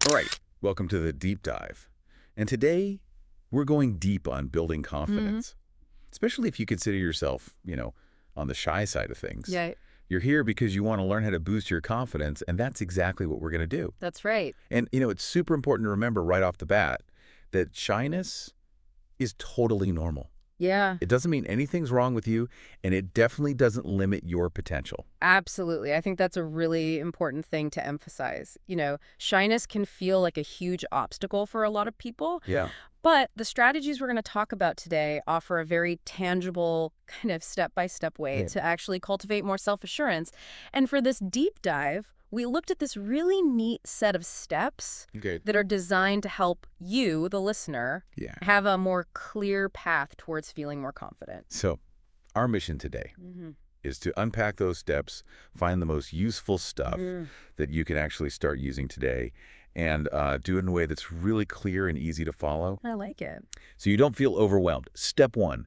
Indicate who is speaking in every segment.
Speaker 1: All right, welcome to the deep dive. And today, we're going deep on building confidence, especially if you consider yourself, on the shy side of things.
Speaker 2: Yeah,
Speaker 1: You're here because you want to learn how to boost your confidence, and that's exactly what we're going to do.
Speaker 2: that's right.
Speaker 1: And, it's super important to remember right off the bat that shyness is totally normal.
Speaker 2: Yeah,
Speaker 1: It doesn't mean anything's wrong with you, and it definitely doesn't limit your potential.
Speaker 2: absolutely. I think that's a really important thing to emphasize. Shyness can feel like a huge obstacle for a lot of people,
Speaker 1: Yeah.
Speaker 2: but the strategies we're going to talk about today offer a very tangible, kind of step-by-step way
Speaker 1: Right.
Speaker 2: to actually cultivate more self-assurance. And for this deep dive, we looked at this really neat set of steps
Speaker 1: Okay.
Speaker 2: that are designed to help you, the listener,
Speaker 1: Yeah.
Speaker 2: have a more clear path towards feeling more confident.
Speaker 1: So, our mission today is to unpack those steps, find the most useful stuff that you can actually start using today, and do it in a way that's really clear and easy to follow
Speaker 2: I like it.
Speaker 1: so you don't feel overwhelmed. Step one,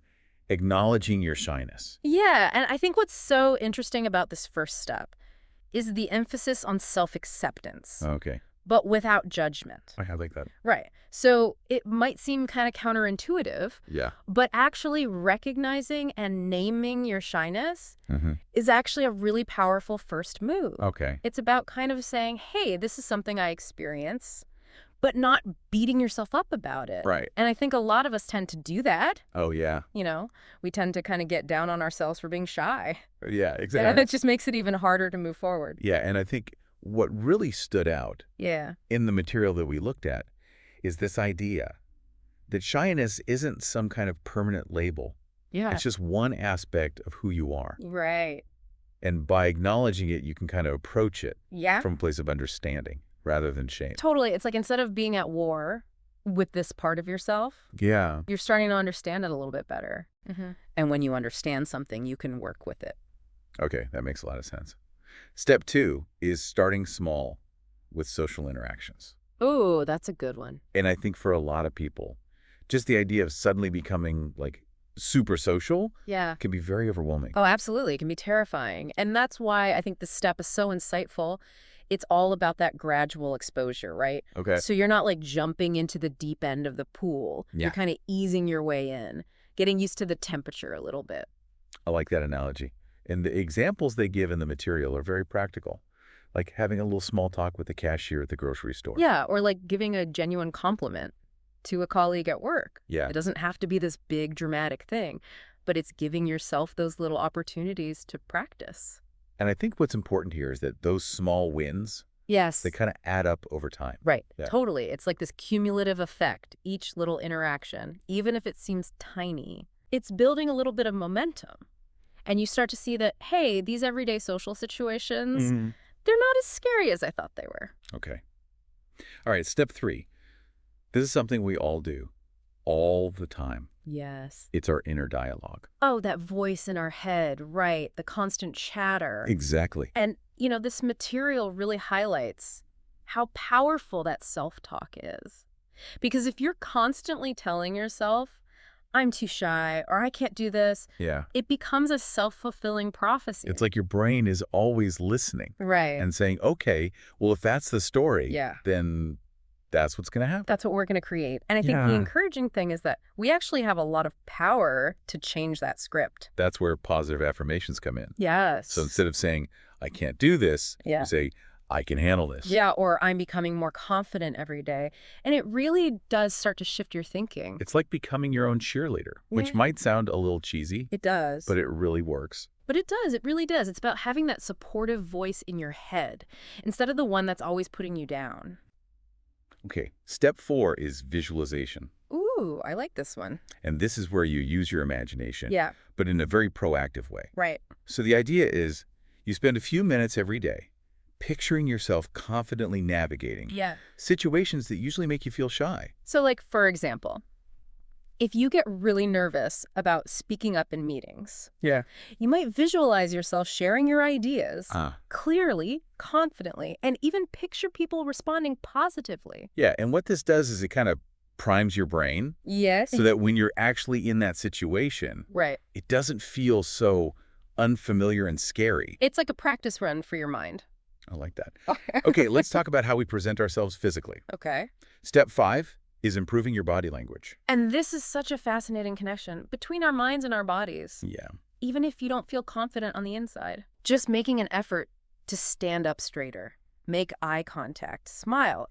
Speaker 1: acknowledging your shyness.
Speaker 2: Yeah, and I think what's so interesting about this first step is the emphasis on self-acceptance,
Speaker 1: Okay.
Speaker 2: but without judgment.
Speaker 1: I like that.
Speaker 2: Right. So it might seem kind of counterintuitive,
Speaker 1: Yeah.
Speaker 2: but actually recognizing and naming your shyness
Speaker 1: Mm-hmm.
Speaker 2: is actually a really powerful first move.
Speaker 1: Okay.
Speaker 2: It's about kind of saying, hey, this is something I experience, but not beating yourself up about it.
Speaker 1: Right.
Speaker 2: And I think a lot of us tend to do that.
Speaker 1: Oh, yeah.
Speaker 2: We tend to kind of get down on ourselves for being shy.
Speaker 1: Yeah,
Speaker 2: And
Speaker 1: exactly.
Speaker 2: it just makes it even harder to move forward.
Speaker 1: Yeah, and I think what really stood out
Speaker 2: Yeah.
Speaker 1: in the material that we looked at is this idea that shyness isn't some kind of permanent label.
Speaker 2: Yeah.
Speaker 1: It's just one aspect of who you are.
Speaker 2: Right.
Speaker 1: And by acknowledging it, you can kind of approach it
Speaker 2: Yeah.
Speaker 1: from a place of understanding rather than shame.
Speaker 2: Totally. It's like instead of being at war with this part of yourself,
Speaker 1: Yeah.
Speaker 2: you're starting to understand it a little bit better. And when you understand something, you can work with it.
Speaker 1: Okay, that makes a lot of sense. Step two is starting small with social interactions.
Speaker 2: Ooh, that's a good one.
Speaker 1: And I think for a lot of people, just the idea of suddenly becoming like super social
Speaker 2: Yeah.
Speaker 1: can be very overwhelming.
Speaker 2: Oh, absolutely. It can be terrifying. And that's why I think this step is so insightful. It's all about that gradual exposure, right?
Speaker 1: Okay.
Speaker 2: So you're not like jumping into the deep end of the pool.
Speaker 1: Yeah.
Speaker 2: You're kind of easing your way in, getting used to the temperature a little bit.
Speaker 1: I like that analogy. And the examples they give in the material are very practical, like having a little small talk with the cashier at the grocery store.
Speaker 2: Yeah, or like giving a genuine compliment to a colleague at work.
Speaker 1: Yeah.
Speaker 2: It doesn't have to be this big dramatic thing, but it's giving yourself those little opportunities to practice.
Speaker 1: And I think what's important here is that those small wins,
Speaker 2: Yes.
Speaker 1: they kind of add up over time.
Speaker 2: Right.
Speaker 1: Yeah.
Speaker 2: Totally. It's like this cumulative effect, each little interaction, even if it seems tiny, it's building a little bit of momentum. And you start to see that, hey, these everyday social situations, they're not as scary as I thought they were.
Speaker 1: Okay. All right, step three. This is something we all do all the time.
Speaker 2: Yes.
Speaker 1: It's our inner dialogue.
Speaker 2: Oh, that voice in our head, right. The constant chatter.
Speaker 1: Exactly.
Speaker 2: And, this material really highlights how powerful that self-talk is. Because if you're constantly telling yourself, I'm too shy, or I can't do this,
Speaker 1: Yeah.
Speaker 2: it becomes a self-fulfilling prophecy.
Speaker 1: It's like your brain is always listening
Speaker 2: right.
Speaker 1: and saying, okay, well, if that's the story,
Speaker 2: Yeah.
Speaker 1: then that's what's going to happen.
Speaker 2: That's what we're going to create. And I think the
Speaker 1: Yeah.
Speaker 2: encouraging thing is that we actually have a lot of power to change that script.
Speaker 1: That's where positive affirmations come in.
Speaker 2: Yes.
Speaker 1: So instead of saying, I can't do this,
Speaker 2: Yeah.
Speaker 1: you say, I can handle this.
Speaker 2: Yeah, or I'm becoming more confident every day. And it really does start to shift your thinking.
Speaker 1: It's like becoming your own cheerleader, which
Speaker 2: Yeah.
Speaker 1: might sound a little cheesy,
Speaker 2: It does.
Speaker 1: but it really works.
Speaker 2: But it does. It really does. It's about having that supportive voice in your head instead of the one that's always putting you down.
Speaker 1: Okay, step four is visualization.
Speaker 2: Ooh, I like this one.
Speaker 1: And this is where you use your imagination,
Speaker 2: Yeah,
Speaker 1: but in a very proactive way.
Speaker 2: right.
Speaker 1: So the idea is you spend a few minutes every day picturing yourself confidently navigating
Speaker 2: Yeah.
Speaker 1: situations that usually make you feel shy.
Speaker 2: So like, for example, if you get really nervous about speaking up in meetings,
Speaker 1: Yeah.
Speaker 2: you might visualize yourself sharing your ideas
Speaker 1: Ah.
Speaker 2: clearly, confidently, and even picture people responding positively.
Speaker 1: Yeah, and what this does is it kind of primes your brain
Speaker 2: Yes.
Speaker 1: so that when you're actually in that situation,
Speaker 2: Right.
Speaker 1: it doesn't feel so unfamiliar and scary.
Speaker 2: It's like a practice run for your mind.
Speaker 1: I like that. Okay, let's talk about how we present ourselves physically.
Speaker 2: Okay.
Speaker 1: Step 5 is improving your body language.
Speaker 2: And this is such a fascinating connection between our minds and our bodies,
Speaker 1: Yeah.
Speaker 2: even if you don't feel confident on the inside. Just making an effort to stand up straighter, make eye contact, smile,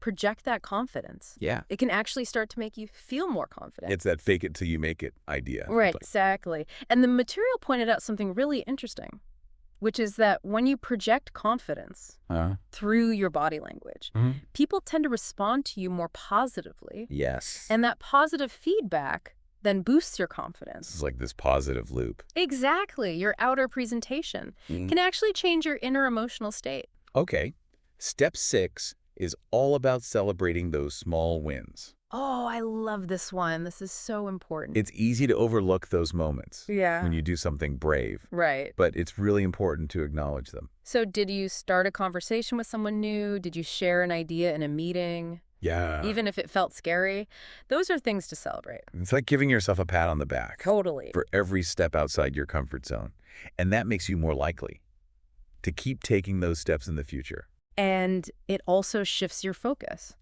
Speaker 2: project that confidence.
Speaker 1: Yeah.
Speaker 2: It can actually start to make you feel more confident.
Speaker 1: It's that fake it till you make it idea.
Speaker 2: Right,
Speaker 1: Like,
Speaker 2: exactly. And the material pointed out something really interesting, which is that when you project confidence through your body language, people tend to respond to you more positively.
Speaker 1: yes.
Speaker 2: And that positive feedback then boosts your
Speaker 1: This
Speaker 2: confidence.
Speaker 1: is like this positive loop.
Speaker 2: Exactly. Your outer presentation can actually change your inner emotional state.
Speaker 1: Okay. Step 6 is all about celebrating those small wins.
Speaker 2: Oh, I love this one. This is so important.
Speaker 1: It's easy to overlook those moments
Speaker 2: Yeah.
Speaker 1: when you do something brave,
Speaker 2: Right.
Speaker 1: but it's really important to acknowledge them.
Speaker 2: So did you start a conversation with someone new? Did you share an idea in a meeting?
Speaker 1: Yeah.
Speaker 2: Even if it felt scary? Those are things to celebrate.
Speaker 1: It's like giving yourself a pat on the back
Speaker 2: Totally.
Speaker 1: for every step outside your comfort zone. And that makes you more likely to keep taking those steps in the future.
Speaker 2: And it also shifts your focus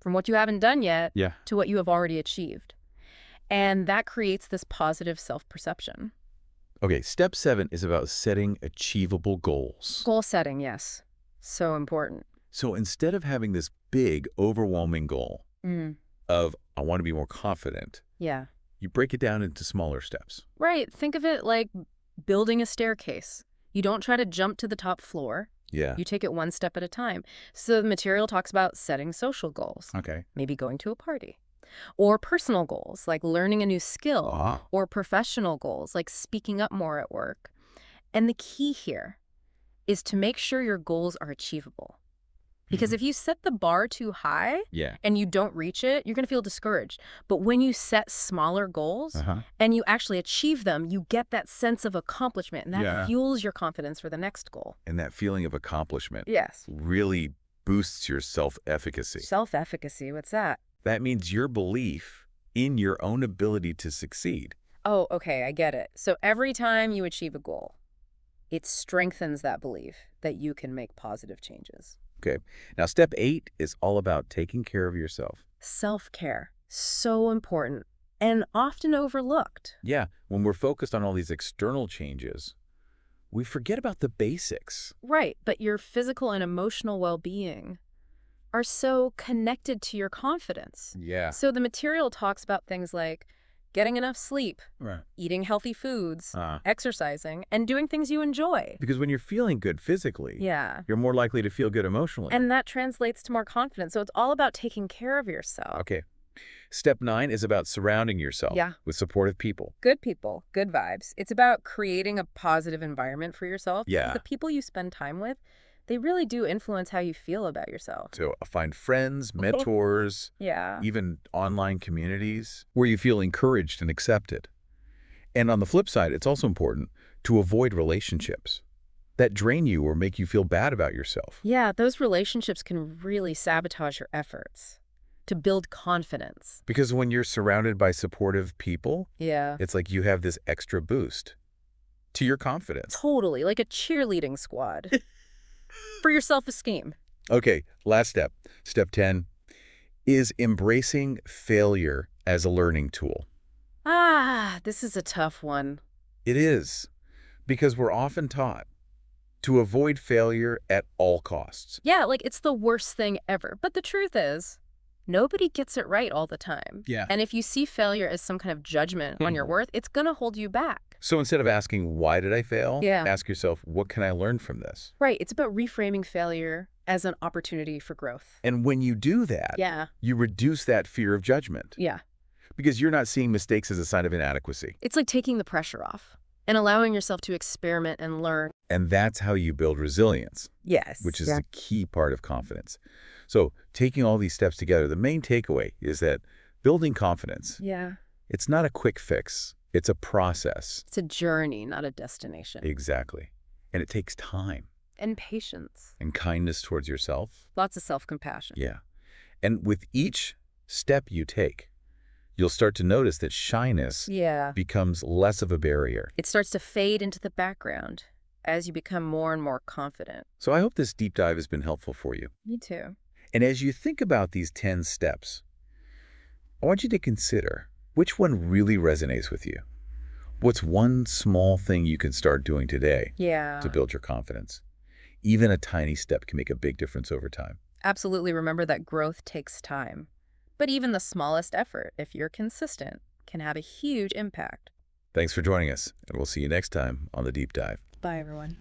Speaker 2: from what you haven't done yet
Speaker 1: Yeah.
Speaker 2: to what you have already achieved. And that creates this positive self-perception.
Speaker 1: Okay, step 7 is about setting achievable goals.
Speaker 2: Goal setting, yes. So important.
Speaker 1: So instead of having this big, overwhelming goal of, I want to be more confident,
Speaker 2: Yeah.
Speaker 1: you break it down into smaller steps.
Speaker 2: Right. Think of it like building a staircase. You don't try to jump to the top floor.
Speaker 1: Yeah.
Speaker 2: You take it one step at a time. So the material talks about setting social goals,
Speaker 1: Okay.
Speaker 2: maybe going to a party, or personal goals like learning a new skill, or professional goals like speaking up more at work. And the key here is to make sure your goals are achievable. Because if you set the bar too high
Speaker 1: Yeah.
Speaker 2: and you don't reach it, you're going to feel discouraged. But when you set smaller goals and you actually achieve them, you get that sense of accomplishment, and that fuels your confidence for the next goal.
Speaker 1: And that feeling of accomplishment
Speaker 2: Yes.
Speaker 1: really boosts your self-efficacy.
Speaker 2: Self-efficacy, what's that?
Speaker 1: That means your belief in your own ability to succeed.
Speaker 2: Oh, okay, I get it. So every time you achieve a goal, it strengthens that belief that you can make positive changes.
Speaker 1: Okay. Now, step 8 is all about taking care of yourself.
Speaker 2: Self-care, so important and often overlooked.
Speaker 1: Yeah. When we're focused on all these external changes, we forget about the basics.
Speaker 2: Right, but your physical and emotional well-being are so connected to your confidence.
Speaker 1: Yeah.
Speaker 2: So the material talks about things like getting enough sleep,
Speaker 1: Right.
Speaker 2: eating healthy foods, exercising, and doing things you enjoy.
Speaker 1: Because when you're feeling good physically,
Speaker 2: Yeah.
Speaker 1: you're more likely to feel good emotionally.
Speaker 2: And that translates to more confidence. So it's all about taking care of yourself.
Speaker 1: Okay. Step 9 is about surrounding yourself with supportive people.
Speaker 2: Good people, good vibes. It's about creating a positive environment for yourself.
Speaker 1: Yeah.
Speaker 2: The people you spend time with, they really do influence how you feel about yourself.
Speaker 1: So find friends, mentors,
Speaker 2: Yeah.
Speaker 1: even online communities where you feel encouraged and accepted. And on the flip side, it's also important to avoid relationships that drain you or make you feel bad about yourself.
Speaker 2: Yeah, those relationships can really sabotage your efforts to build confidence.
Speaker 1: Because when you're surrounded by supportive people,
Speaker 2: Yeah.
Speaker 1: it's like you have this extra boost to your confidence.
Speaker 2: Totally, like a cheerleading squad for your self-esteem.
Speaker 1: Okay, last step. Step 10 is embracing failure as a learning tool.
Speaker 2: This is a tough one.
Speaker 1: It is, because we're often taught to avoid failure at all costs.
Speaker 2: Yeah, like it's the worst thing ever. But the truth is, nobody gets it right all the time.
Speaker 1: Yeah.
Speaker 2: And if you see failure as some kind of judgment on your worth, it's going to hold you back.
Speaker 1: So instead of asking, why did I fail?
Speaker 2: Yeah.
Speaker 1: Ask yourself, what can I learn from this?
Speaker 2: Right. It's about reframing failure as an opportunity for growth.
Speaker 1: And when you do that,
Speaker 2: Yeah.
Speaker 1: you reduce that fear of judgment
Speaker 2: Yeah.
Speaker 1: because you're not seeing mistakes as a sign of inadequacy.
Speaker 2: It's like taking the pressure off and allowing yourself to experiment and learn.
Speaker 1: And that's how you build resilience,
Speaker 2: Yes.
Speaker 1: which is a key part of confidence. So taking all these steps together, the main takeaway is that building confidence,
Speaker 2: Yeah.
Speaker 1: it's not a quick fix. It's a process.
Speaker 2: It's a journey, not a destination.
Speaker 1: Exactly. And it takes time
Speaker 2: And patience.
Speaker 1: and kindness towards yourself.
Speaker 2: Lots of self-compassion.
Speaker 1: Yeah. And with each step you take, you'll start to notice that shyness
Speaker 2: Yeah.
Speaker 1: becomes less of a barrier.
Speaker 2: It starts to fade into the background as you become more and more confident.
Speaker 1: So I hope this deep dive has been helpful for you.
Speaker 2: Me too.
Speaker 1: And as you think about these 10 steps, I want you to consider which one really resonates with you. What's one small thing you can start doing today
Speaker 2: Yeah.
Speaker 1: to build your confidence? Even a tiny step can make a big difference over time.
Speaker 2: Absolutely. Remember that growth takes time. But even the smallest effort, if you're consistent, can have a huge impact.
Speaker 1: Thanks for joining us, and we'll see you next time on The Deep Dive.
Speaker 2: Bye, everyone.